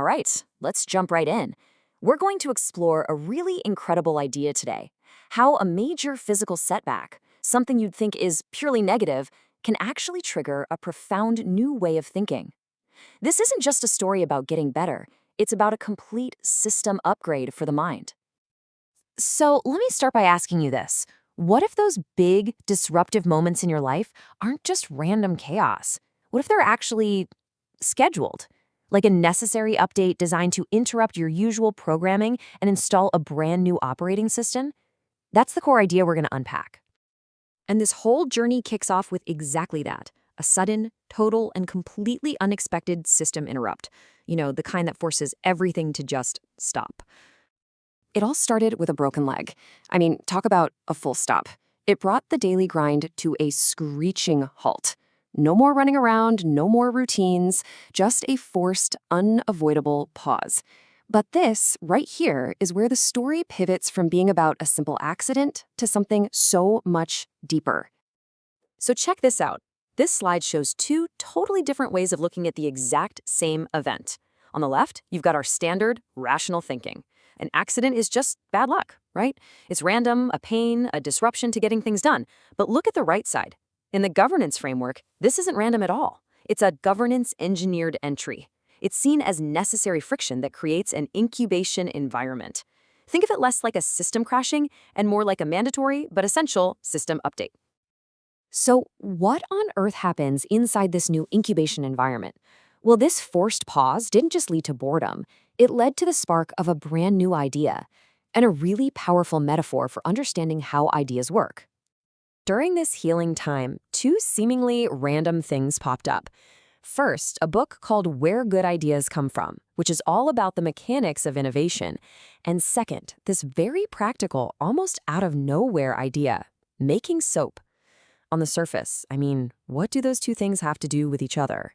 All right, let's jump right in. We're going to explore a really incredible idea today: how a major physical setback, something you'd think is purely negative, can actually trigger a profound new way of thinking. This isn't just a story about getting better, it's about a complete system upgrade for the mind. So let me start by asking you this. What if those big, disruptive moments in your life aren't just random chaos? What if they're actually scheduled? Like a necessary update designed to interrupt your usual programming and install a brand new operating system? That's the core idea we're going to unpack. And this whole journey kicks off with exactly that: a sudden, total, and completely unexpected system interrupt. The kind that forces everything to just stop. It all started with a broken leg. I mean, talk about a full stop. It brought the daily grind to a screeching halt. No more running around, no more routines, just a forced, unavoidable pause. But this, right here, is where the story pivots from being about a simple accident to something so much deeper. So check this out. This slide shows two totally different ways of looking at the exact same event. On the left, you've got our standard, rational thinking. An accident is just bad luck, right? It's random, a pain, a disruption to getting things done. But look at the right side. In the governance framework, this isn't random at all. It's a governance-engineered entry. It's seen as necessary friction that creates an incubation environment. Think of it less like a system crashing and more like a mandatory but essential system update. So what on earth happens inside this new incubation environment? Well, this forced pause didn't just lead to boredom. It led to the spark of a brand new idea, and a really powerful metaphor for understanding how ideas work. During this healing time, two seemingly random things popped up. First, a book called Where Good Ideas Come From, which is all about the mechanics of innovation. And second, this very practical, almost out of nowhere idea: making soap. On the surface, what do those two things have to do with each other?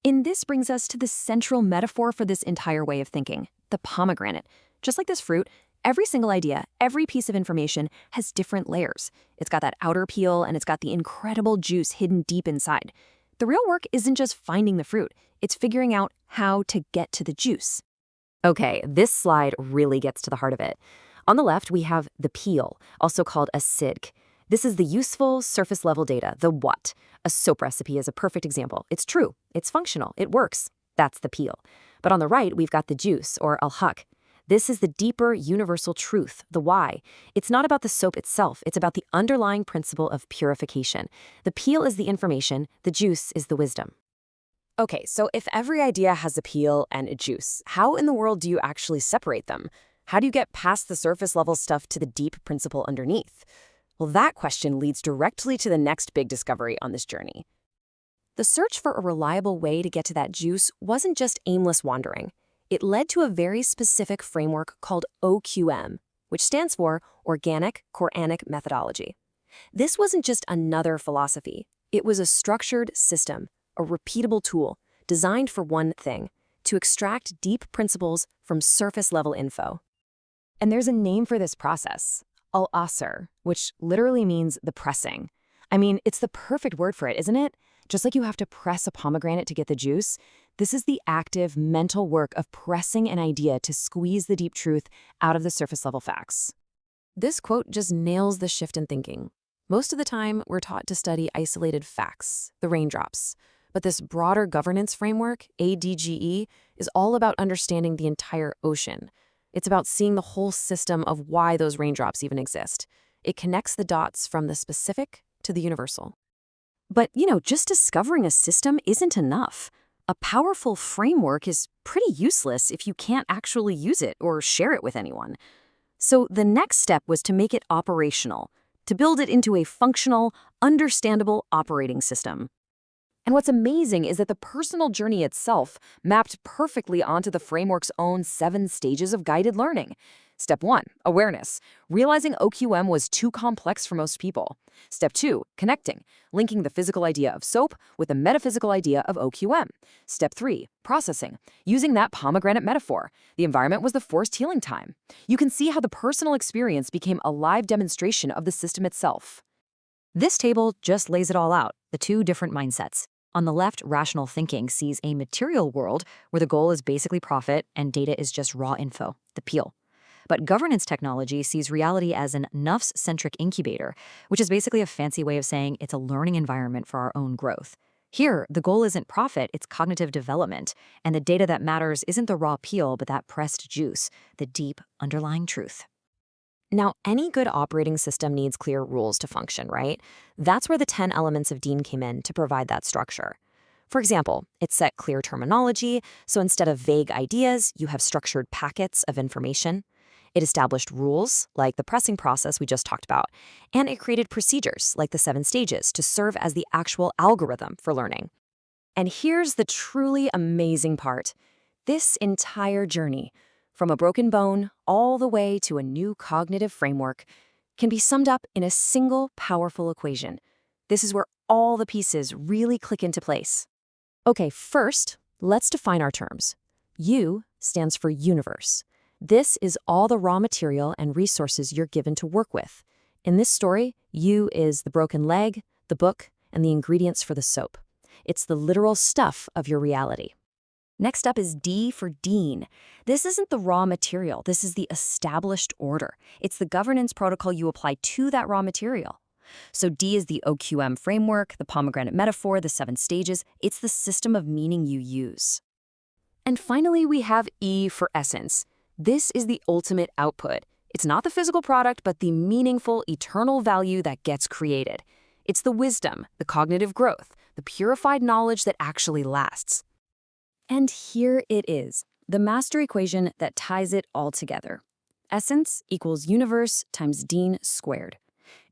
And this brings us to the central metaphor for this entire way of thinking: the pomegranate. Just like this fruit, every single idea, every piece of information has different layers. It's got that outer peel, and it's got the incredible juice hidden deep inside. The real work isn't just finding the fruit, it's figuring out how to get to the juice. Okay, this slide really gets to the heart of it. On the left, we have the peel, also called a sidq. This is the useful surface-level data, the what. A soap recipe is a perfect example. It's true, it's functional, it works. That's the peel. But on the right, we've got the juice, or al-haq. This is the deeper, universal truth, the why. It's not about the soap itself, it's about the underlying principle of purification. The peel is the information, the juice is the wisdom. Okay, so if every idea has a peel and a juice, how in the world do you actually separate them? How do you get past the surface-level stuff to the deep principle underneath? Well, that question leads directly to the next big discovery on this journey. The search for a reliable way to get to that juice wasn't just aimless wandering. It led to a very specific framework called OQM, which stands for Organic Quranic Methodology. This wasn't just another philosophy. It was a structured system, a repeatable tool, designed for one thing: to extract deep principles from surface-level info. And there's a name for this process: al-asr, which literally means the pressing. It's the perfect word for it, isn't it? Just like you have to press a pomegranate to get the juice, this is the active mental work of pressing an idea to squeeze the deep truth out of the surface-level facts. This quote just nails the shift in thinking. Most of the time, we're taught to study isolated facts, the raindrops. But this broader governance framework, ADGE, is all about understanding the entire ocean. It's about seeing the whole system of why those raindrops even exist. It connects the dots from the specific to the universal. But, just discovering a system isn't enough. A powerful framework is pretty useless if you can't actually use it or share it with anyone. So the next step was to make it operational, to build it into a functional, understandable operating system. And what's amazing is that the personal journey itself mapped perfectly onto the framework's own 7 stages of guided learning. Step 1, awareness, realizing OQM was too complex for most people. Step 2, connecting, linking the physical idea of soap with the metaphysical idea of OQM. Step 3, processing, using that pomegranate metaphor. The environment was the forced healing time. You can see how the personal experience became a live demonstration of the system itself. This table just lays it all out, the 2 different mindsets. On the left, rational thinking sees a material world where the goal is basically profit and data is just raw info, the peel. But governance technology sees reality as an nufs-centric incubator, which is basically a fancy way of saying it's a learning environment for our own growth. Here, the goal isn't profit, it's cognitive development, and the data that matters isn't the raw peel, but that pressed juice, the deep underlying truth. Now, any good operating system needs clear rules to function, right? That's where the 10 elements of Dean came in to provide that structure. For example, it set clear terminology, so instead of vague ideas, you have structured packets of information. It established rules, like the pressing process we just talked about, and it created procedures, like the 7 stages, to serve as the actual algorithm for learning. And here's the truly amazing part. This entire journey, from a broken bone all the way to a new cognitive framework, can be summed up in a single powerful equation. This is where all the pieces really click into place. Okay, first, let's define our terms. U stands for universe. This is all the raw material and resources you're given to work with. In this story, U is the broken leg, the book, and the ingredients for the soap. It's the literal stuff of your reality. Next up is D for Dean. This isn't the raw material, this is the established order. It's the governance protocol you apply to that raw material. So D is the OQM framework, the pomegranate metaphor, the 7 stages. It's the system of meaning you use. And finally, we have E for essence. This is the ultimate output. It's not the physical product, but the meaningful, eternal value that gets created. It's the wisdom, the cognitive growth, the purified knowledge that actually lasts. And here it is, the master equation that ties it all together. Essence equals universe times Dean squared.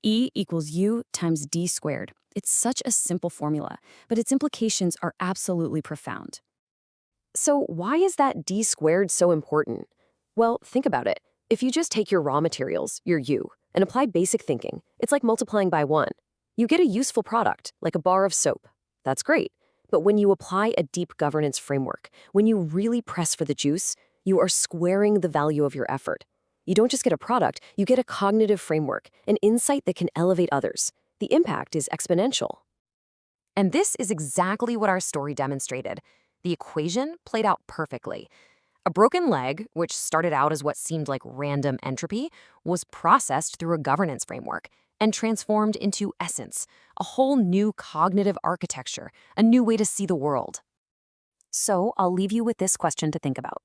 E equals U times D squared. It's such a simple formula, but its implications are absolutely profound. So why is that D squared so important? Well, think about it. If you just take your raw materials, your U, and apply basic thinking, it's like multiplying by 1. You get a useful product, like a bar of soap. That's great. But when you apply a deep governance framework, when you really press for the juice, you are squaring the value of your effort. You don't just get a product, you get a cognitive framework, an insight that can elevate others. The impact is exponential. And this is exactly what our story demonstrated. The equation played out perfectly. A broken leg, which started out as what seemed like random entropy, was processed through a governance framework and transformed into essence, a whole new cognitive architecture, a new way to see the world. So I'll leave you with this question to think about.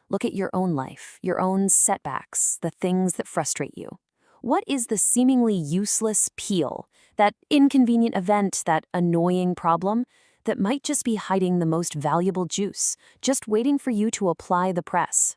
Look at your own life, your own setbacks, the things that frustrate you. What is the seemingly useless peel, that inconvenient event, that annoying problem, that might just be hiding the most valuable juice, just waiting for you to apply the press?